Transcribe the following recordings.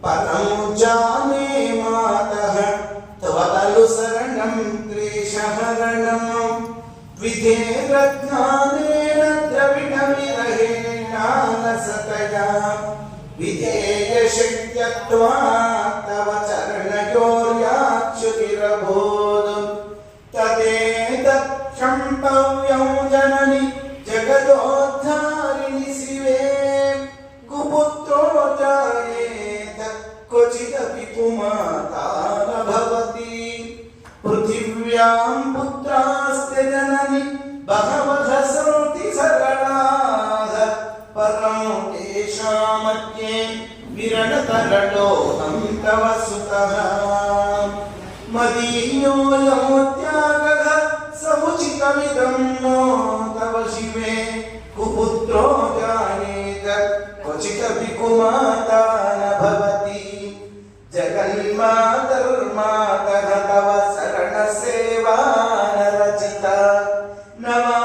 परं जाने मातः तव खलु शरणं क्लेशहरणं विधेयज्ञानेन द्रविणविरहेणानसतया विधेयशक्त्यत्वात् तव चरणयोर्याच्युतिरभूत् तदेतत् क्षन्तव्यं जननि जगदोद्धारिणि शिवे कुपुत्रो जायेत क्वचिदपि कुमाता न भवति पृथिव्यां पुत्रास्ते जननि बहवः सन्ति सरलाः परं तेषामध्ये विरणतरलोऽहं तव सुतः मदीयोऽयं त्यागः समुचितमिदं नो तव शिवे कुपुत्रो जायेत क्वचिदपि कुमाता न भवति जगन्मातर्मातः तव शरणसेवा न रचिता न वा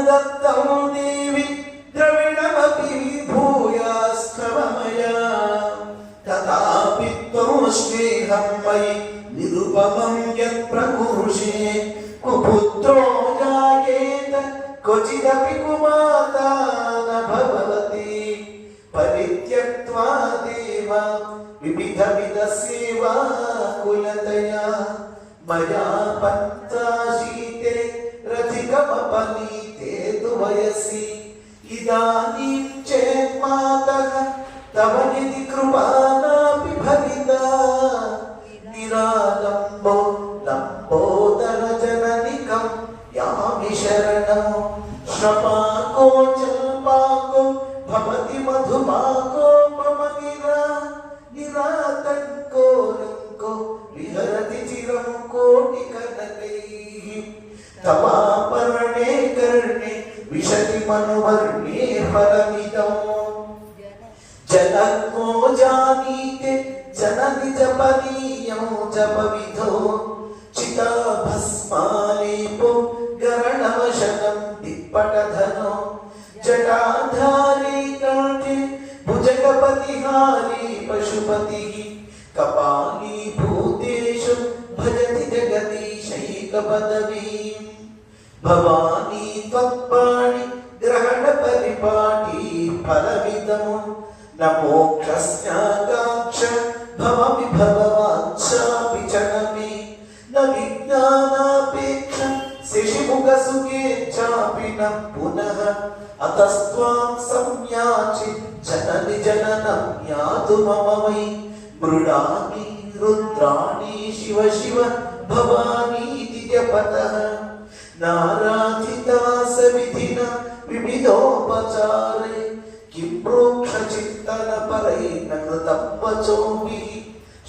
दत्तं देवि द्रविणमपि भूयास्तव मया तथापि त्वं स्नेहं मयि निरुपमं यत् प्रकुरुषे कुपुत्रो जायेत क्वचिदपि कुमाता न भवति परित्यक्त्वा देव विविधविधसेवा कुलतया मया पन्थाशीते रथिकमपनीते तु वयसि इदानीं चेत् मातः तव निधि कृपा नापि भविता निरालम्बो लम्बोदर जननिकं यामि शरणं श्रपाको जल्पाको भवति मधुमाको मम निरातङ्को रङ्को विहरति चिरं कोटिकनकैः तवापरणे कर्णे विशति मनुवर्णे फलमिदम् जनको जानीते जननि जपनीयं जपविधो चिताभस्मालेपो गरणवशनं दिप्पटधनो जटाधारी कंठे भुजगपतिहारी पशुपतिः कपाली भूतेषु भजति जगदीशैकपदवीं भवानी त्वत्पाणि ग्रहणपरिपाटी फलमिदं न मोक्षस्याकाङ्क्ष भवमि भववाञ्छापि च न मे न विज्ञानापेक्ष शिशिमुखसुखे चापि न पुनः अतस्त्वां संयाचि जननि जननं यातु मम वै मृडानि रुद्राणि शिव शिव भवानीति जपतः नाराधिता सविधिना विविधोपचारे किं प्रोक्षचित्तनपरैर्न कृतं वचोभिः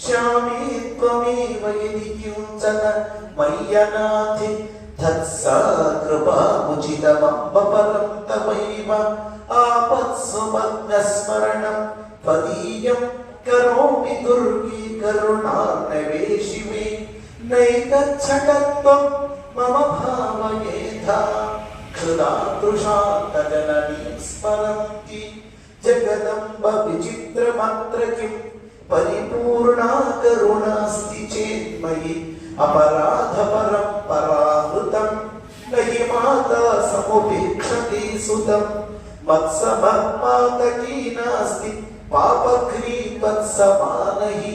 श्यामे त्वमेव यदि किञ्चन मय्यनाथे तत्सा कृपामुचितमम्ब परं तवैव आपत्सुमग्नस्मरणं त्वदीयं करोमि दुर्गे करुणार्णवे शिवे नैकच्छटत्वं मम भावयेथा क्षुधातृशान्तजननीं स्मरन्ति जगदम्ब विचित्रमत्र किं परिपूर्णा करुणास्ति चेन्मयि अपराधपरं पराहृतं न हि माता समुपेक्षते सुतं मत्समपातकी नास्ति पापघ्नी त्वत्समानहि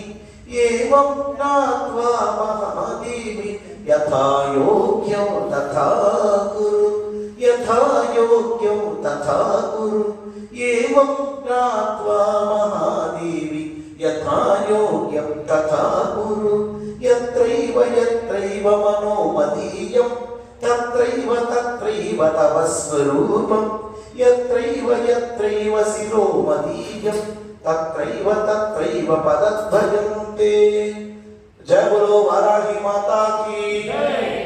एवं ज्ञात्वा महादेवी यथा योग्यं तथा कुरु यथा योग्यं तथा कुरु एवं ज्ञात्वा महादेवी यथा योग्यं तथा कुरु यत्रैव यत्रैव मनो मदीयं तत्रैव तत्रैव तव स्वरूपं यत्रैव यत्रैव शिरो मदीयं तत्रैव तत्रैव पदद्वयं ते। जय बोलो वाराही माता की जय।